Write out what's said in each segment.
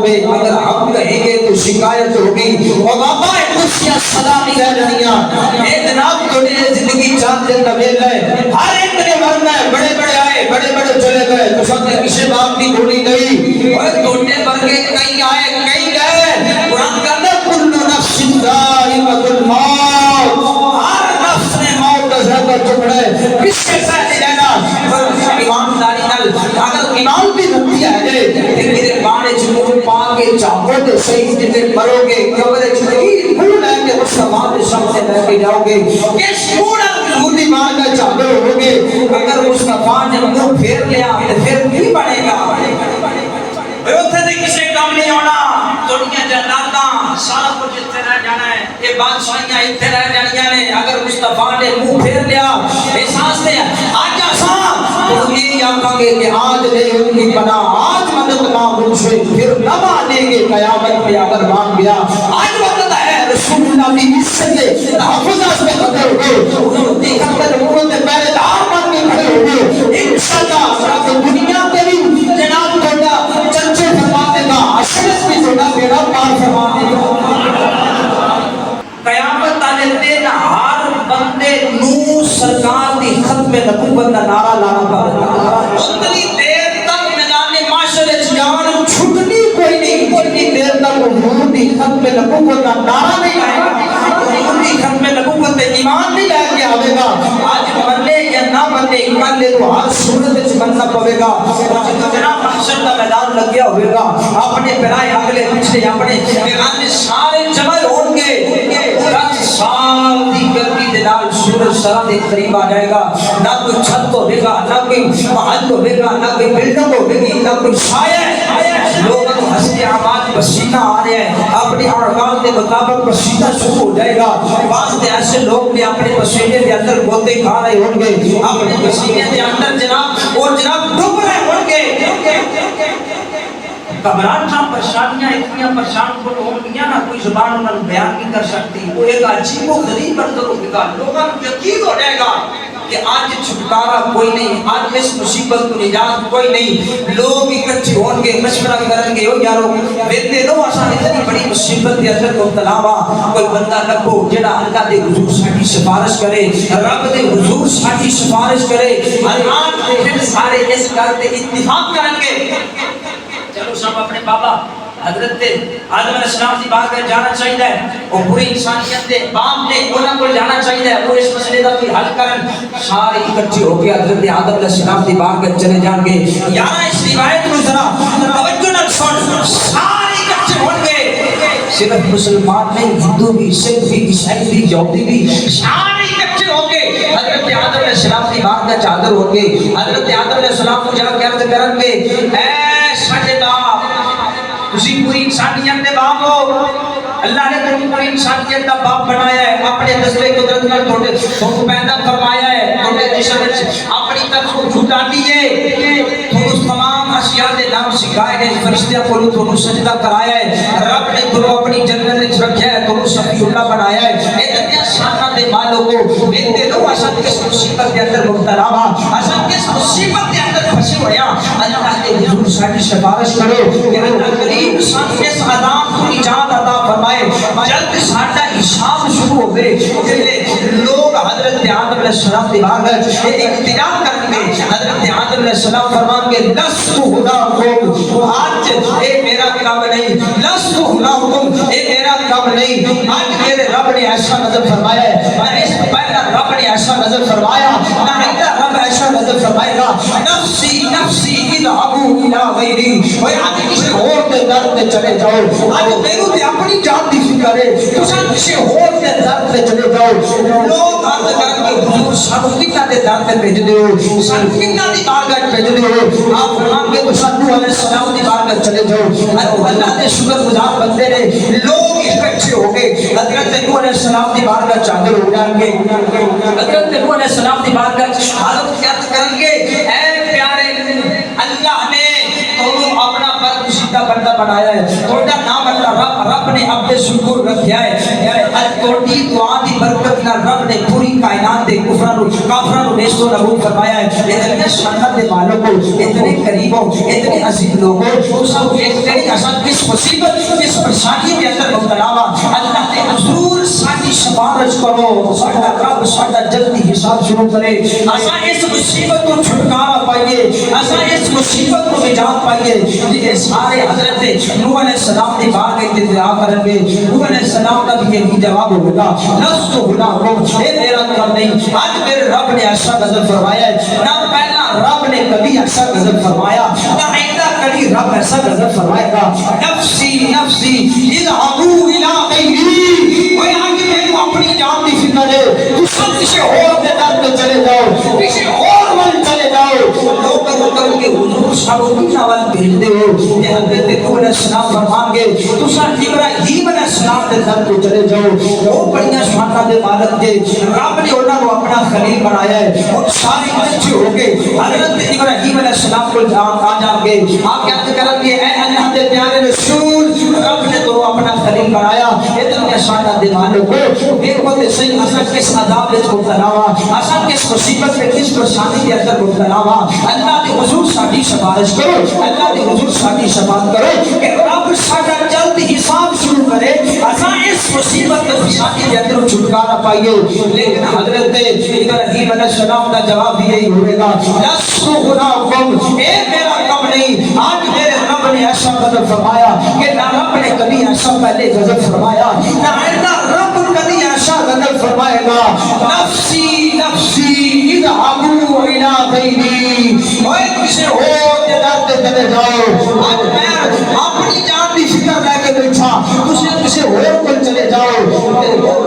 ہوگے، اگر ہم کہیں گے تو شکایت ہوگی، اور بابا کچھ سلامی رہ جانیاں اے جناب تھوڑی زندگی چاند دن کا ویل ہے، ہر ایک نے مرنا ہے، بڑے بڑے آئے بڑے بڑے چلے گئے، تو سب نے کسی بات کی گھوڑی گئی اور توڑنے بھر کے کئی آئے کئی گئے۔ قرآن کہتا ہے کل نفس ذائقۃ الموت، ہر نفس نے موت کا ذائقہ چکھنا ہے، کس کے ساتھ لینا؟ ایمانداری نال اگر ایمان بھی رکھتی ہے میرے بانے چمون پا کے چاہو تو صحیح جتنے مرو گے قبر چکی بھول ہے کہ مصطفیٰ کے سامنے لے کے جاؤ گے کہ سونا ضروری مان کا چاہو ہوگے۔ اگر مصطفیٰ نے منہ پھیر لیا تو پھر بھی بڑھے گا، اتنے دے کسے کام نہیں ہونا، دنیا جناتاں سارا کچھ اتنے رہ جانا ہے، یہ بادشاہیاں اتنے رہ جانیاں نے۔ اگر مصطفیٰ نے منہ پھیر لیا احساس دے آج آسان تو یہ آقا گے کہ آج لے ان کی پناہ، آج مدد مانگوں سے پھر نہ مانیں گے قیامت میں اگر مان گیا۔ آج وقت ہے رسول اللہ کی عزت سے تحفظ میں کھڑے ہو گئے، انہوں نے خطر انہوں نے پہلے دار مان کے کھڑے ہو گئے، انشاءاللہ رب دنیا کے بھی جناب تھوڑا چرچے فرما دے گا، اشرف بھی تھوڑا بیڑا پار فرما دے گا۔ قیامت آنے دن ہر بندے نو سرکار دی ختم نبوت کا نعرہ لانا پڑے گا۔ اتنی دیر تک میدان معاشرے جان چھٹنی کوئی نہیں، اتنی دیر تک حضور دی ختم نبوت کا نعرہ نہیں آئے گا، حضور دی ختم نبوت پہ ایمان نہیں لے کے آئے گا۔ آج منے یا نہ منے کل تو ہر صورت وچ بننا پڑے گا۔ جتنا محشر کا میدان لگیا ہوئے گا، اپنے پرائے اگلے پچھلے اپنے بیگانے سارے جمع ہوں گے۔ 10 سال دی گرمی دے نال سورج سرا دے قریب آ جائے گا، نہ کوئی چھت ہوے گا، نہ کوئی محل ہوے گا، نہ کوئی بلڈنگ ہوے گی، نہ کوئی سایہ، لوگوں کو ہنستے آواز پسینہ آ رہے ہیں، اپنی اعمال کے مطابق پسینہ شروع ہو جائے گا۔ بعض ایسے لوگ بھی اپنے پسینے کے اندر گوتے کھا رہے ہوں گے، اپنے پسینے کے اندر جناب اور جناب ڈوب رہے ہوں گے۔ گھبراہٹاں پریشانیاں اتنی پریشان کن ہو گیا نا کوئی زبان انہوں نے بیان نہیں کر سکتی۔ وہ ایک عجیب و غریب منظر ہوگا، لوگوں کو یقین ہو جائے گا کہ آج چھٹکارا کوئی نہیں، آج اس مصیبت کو نجات کوئی نہیں۔ لوگ اکٹھے ہوں گے، مشورہ کریں گے، او یارو ویندے نو آسان اتنی بڑی مصیبت کے اندر مبتلا ہوا، کوئی بندہ لبو جڑا اللہ دے حضور ساڈی سفارش کرے، رب دے حضور ساڈی سفارش کرے۔ آج پھر سارے اس گل تے اتفاق کریں گے، چلو سب اپنے بابا حضرت آدم علیہ السلام کی بات میں جانا چاہیے، اور پوری انسانیت دے باپ نے انہاں کو جانا چاہیے، وہ اس مسئلے کا بھی حل کرن۔ سارے اکٹھے ہو کے حضرت آدم علیہ السلام کی بات میں چلے جان گے۔ یارا اس روایت کو ذرا توجہ نال سن، سارے اکٹھے ہوں گے، صرف مسلمان نہیں، ہندو بھی، سکھ بھی، عیسائی بھی، یہودی بھی، سارے اکٹھے ہوں گے۔ حضرت آدم علیہ السلام کی بات میں چادر ہوں گے، حضرت آدم علیہ السلام کو جا کے عرض کریں گے، اے ساڈے باپ، تسی پوری انسانیت دے باپ ہو، اللہ نے تمہیں پوری انسانیت دا باپ بنایا ہے، اپنے دستے قدرت نال تھوڑے پیدا فرمایا ہے، تھوڑے جسم اپنی طرف کو جھٹا دیے، تھوڑے تمام اشیاء دے نام سکھائے گئے، فرشتیاں کو تھوڑے سجدہ کرایا ہے، رب نے تھوڑے اپنی جنت وچ رکھیا ہے، تھوڑے صفی اللہ بنایا ہے۔ اتنے شانہ دے مالوں کو ویندے لو اساں کس مصیبت کے اندر مبتلا ہوا، اساں کس مصیبت کے اندر پھنسے ہویا، اللہ کے حضور ساڈی سفارش کرو کہ اللہ کریم سان اس عذاب کو نجات عطا فرمائے۔ جلد ساڈا حساب شروع ہوے، لوگ حضرت آدم علیہ السلام کی بارگاہ احتجاج کریں گے، حضرت آدم علیہ السلام فرمان گے لست ہداکم، آج اے میرا کام نہیں، لست ہداکم، اے میرا کام نہیں، آج میرے رب نے ایسا نظر فرمایا ہے، میں اس پہلا رب نے ایسا نظر فرمایا، نہ رب ایسا نظر فرمائے گا، نفسی نفسی اذهبوا الى غیری، اور آج کسی اور کے در پہ چلے جاؤ، آج میرے تے اپنی جان دی فکر ہے، تساں کسی اور کے در پہ چلے جاؤ۔ لوگ عرض کریں گے حضور سانو کتنا دے در پہ بھیج دیو، سانو کتنا دی بارگاہ بھیج دیو، آپ فرمان گے تو سانو علیہ السلام دی بارگاہ چلے جاؤ۔ اللہ دے شکر گزار بندے نے، لوگ اکٹھے ہو گئے، حضرت نوح علیہ السلام دی بارگاہ چادر ہو جائیں گے، حضرت نوح علیہ السلام دی بارگاہ حالت کیا کریں گے، اے پیارے اللہ نے تم اپنا برگزیدہ بندہ بنایا ہے، تھوڑا نام اللہ رب نے اپنے شکر رکھیا ہے، تھوڑی دعا دی برکت نہ رب نے پوری کائنات دے کافروں کو نیست و نابود فرمایا ہے۔ اتنے شانت دے مالوں کو، اتنے قریبوں، اتنے عظیم لوگوں، تو سب ایک تیری حسن کس مصیبت اس پریشانی کے اندر مبتلا ہوا اللہ نے حضور ساری سفارش کرو ساڈا رب ساڈا جلدی حساب شروع کرے اساں اس مصیبت کو چھٹکارا پائیے اساں اس مصیبت کو نجات پائیے یہ سارے حضرت نوح علیہ السلام کی بارگاہ میں دعا کریں گے نوح علیہ السلام کا بھی یہی جواب ہوگا لست غلام اے میرا کام نہیں آج میرے رب نے ایسا غضب فرمایا ہے نہ پہلا رب نے کبھی ایسا غضب فرمایا نہ آئندہ کبھی رب ایسا غضب فرمائے گا نفسی نفسی اذهبوا الى غیری وہ آگے میں اپنی جان کی فکر ہے تو سب کسی اور کے در پہ چلے جاؤ کسی اور من چلے جاؤ لوگ کر کے حضور صاحب کی نواز بھیج دے ہو یہ حضرت نوح علیہ السلام فرمان گے تو سر ابراہیم علیہ السلام کے در پہ چلے جاؤ وہ بڑیاں شانہ دے مالک دے رب نے انہوں کو اپنا خلیل بنایا ہے اور سارے اچھے ہو گئے حضرت ابراہیم علیہ السلام کو آ جان گے آپ کیا کریں گے اے اللہ دے پیارے رسول رب نے تو اپنا خلیل بنایا اتنے شانہ دے مالک کو دیکھو تے صحیح اصل کس عذاب وچ مبتلا ہوا اصل کس مصیبت میں کس پریشانی کے اندر مبتلا ہوا اللہ کے حضور ساری سفارش کرو اللہ کے حضور ساری شفاعت کرو کہ رب ساڈا جلد حساب شروع کرے اساں اس مصیبت میں پریشانی کے اندر چھٹکارا پائیے لیکن حضرت ابراہیم علیہ السلام کا جواب بھی یہی ہوگا لست غلام اے میرا کم نہیں آج میرے رب نے ایسا غضب فرمایا کہ نہ رب نے کبھی ایسا پہلے غضب فرمایا نہ آئندہ رب کبھی ایسا غضب فرمائے گا نفسی نفسی اذهبوا الى غیری اوے کسی اور کے در پہ چلے جاؤ آج میں اپنی جان کی فکر لے کے بیٹھا کسی اور کو چلے جاؤ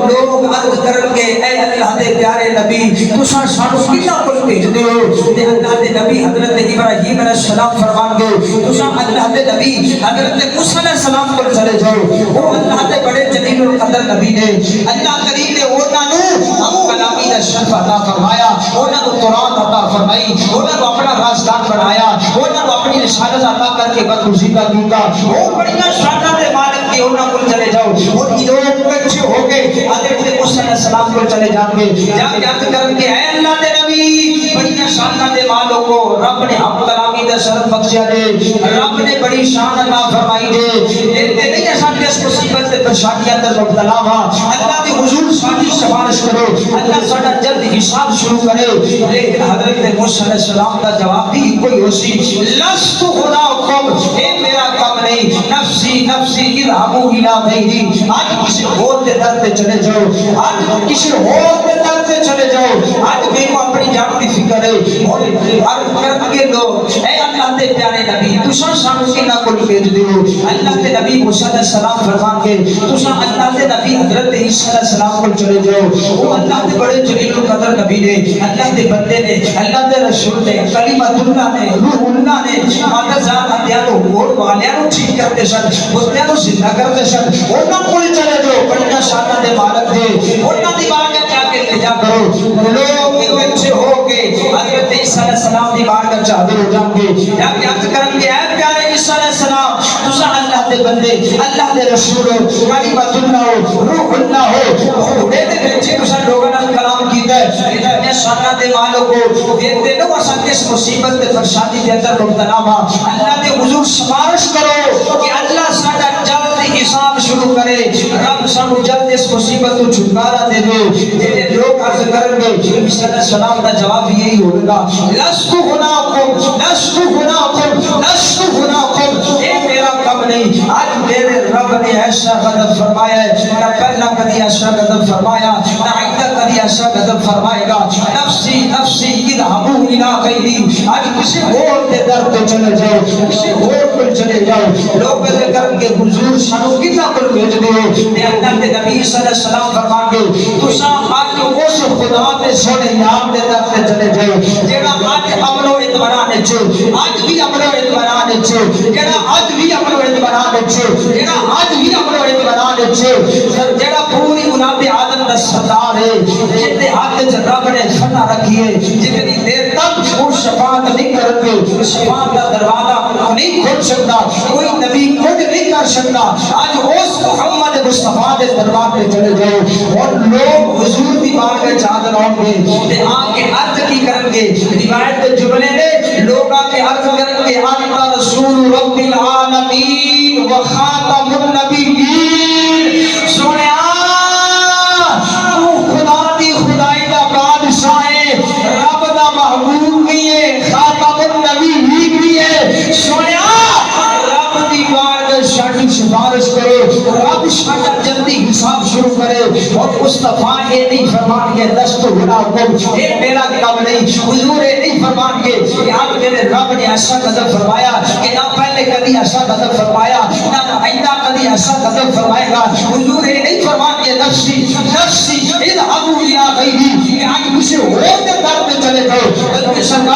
لوگ عرض کرن گے اے اللہ دے پیارے نبی تساں سانو کنا کول بھیج دے ہو تے اللہ دے نبی حضرت ابراہیم علیہ السلام فرمان گے تساں اللہ دے نبی حضرت موسی علیہ السلام کول چلے جاؤ وہ اللہ دے بڑے جلیل القدر نبی نے اللہ کریم نے انہاں نو اب کلامی دا شرف عطا فرمایا انہاں نو تورات عطا فرمائی انہاں نو اپنا رازدار بنایا انہاں نو اپنی رسالت عطا کر کے برگزیدہ کیتا وہ بڑیاں شاناں دے مالک کے انہاں کول چلے جاؤ اور لوگ بچے ہو گئے حضرت موسی علیہ السلام کو چلے جان گے جا کے عرض کرن گے اے اللہ دے نبی بڑی شان دے مالک کو رب نے ہم کلامی دے شرف بخشیا دے رب نے بڑی شان عطا فرمائی دے تے نہیں اساں اس مصیبت تے پریشانی اندر مبتلا ہوا اللہ دے حضور ساری سفارش کرو اللہ ساڈا جلد حساب شروع کرے لیکن حضرت موسی علیہ السلام کا جواب بھی کوئی ہوسی لست غلاکم اے میرا کام نہیں نفسی نفسی اذهبوا الى غیری آج کسی اور کے در پہ چلے جاؤ آج کسی اور کے در پہ چلے جاؤ آج میں کو اپنی جان کی فکر ہے اور عرض کر کے لوگ اے اللہ دے پیارے نبی تساں سانو کنا کول بھیج دیو اللہ کے نبی موسی علیہ السلام فرمان کے تساں اللہ دے نبی حضرت عیسی علیہ السلام کول چلے جاؤ وہ اللہ دے بڑے جلیل القدر نبی نے اللہ دے بندے نے اللہ دے رسول نے کلمۃ اللہ نے روح اللہ نے مگر ذات دیانو اور والیاں ٹھیک کرتے سن بندیاں نو زندہ کرتے سن انہاں کول چلے جاؤ بڑیاں شان دے مالک دے انہاں دی بارگاہ جا کے لے جا کرو لوگ بچے ہو کے حضرت عیسی علیہ السلام دی بارگاہ چ حاضر ہو جان گے یا یاد کرن گے اے پیارے عیسی علیہ السلام تساں اللہ دے بندے اللہ دے رسول کلمۃ اللہ روح اللہ ہو دے دے بچے تساں لوگاں نال کلام کیتا ہے اتنے شان دے مالک کو دیتے نو اساں کس مصیبت تے پریشانی دے اندر مبتلا ہوا اللہ دے حضور سفارش کرو کہ اللہ ساڈا جلد حساب شروع کرے رب سانو جلد اس مصیبت تو چھٹکارا دے دے جے لوگ عرض کرن گے عیسی علیہ السلام کا جواب یہی ہوگا لست غلاکم لست غلاکم لست غلاکم اے میرا کم نہیں آج میرے رب نے ایسا غضب فرمایا ہے نہ پہلا کبھی ایسا غضب فرمایا نہ آئندہ کبھی ایسا غضب فرمائے گا نفسی نفسی اذهبوا الى غیری آج کسی اور کے در پہ چلے جاؤ کسی اور کو چلے جاؤ لوگ کہتے کرن کے حضور سانو کتنا کل بھیج دیو تے اللہ کے نبی صلی اللہ علیہ وسلم فرمان گے تساں آج اس خدا دے سونے یار دے در پہ چلے جاؤ جیڑا آج امن و اطمینان وچ آج بھی امن و اطمینان وچ جیڑا آج بھی امن و اطمینان وچ جیڑا آج بھی امن و اطمینان وچ جیڑا پوری اولاد آدم دا سردار ہے جس دے ہاتھ وچ رب نے فتح رکھی ہے جتنی دیر تک وہ شفاعت نہیں کرن گے شفاعت دا دروازہ نہیں کھول سکتا کوئی نبی خود نہیں کر سکتا آج اس محمد مصطفیٰ دے دربار پہ چلے جاؤ اور لوگ حضور دی بارگاہ چ حاضر ہوں گے تے آ کے عرض کی کرن گے روایت دے جملے نے لوگ آ کے عرض کرن گے انت رسول رب العالمین و خاتم النبیین سونے تو خدا دی خدائی دا بادشاہ ہے رب دا محبوب بھی ہے خاتم النبیین بھی ہے سونے رب دی بارگاہ شاٹی سفارش کرو رب شاٹا جلدی حساب شروع کرے اور مصطفیٰ یہ نہیں فرمان کے دست بنا حکم اے میرا کام نہیں حضور یہ نہیں فرمان کے کہ آپ میرے رب نے ایسا قدر فرمایا کہ نہ پہلے کبھی ایسا قدر فرمایا نہ آئندہ کبھی ایسا قدر فرمائے گا حضور یہ نہیں فرمان کے نفسی نفسی اذهبوا الى غیری کہ آج مجھے اور کے در میں چلے جاؤ بلکہ سرکار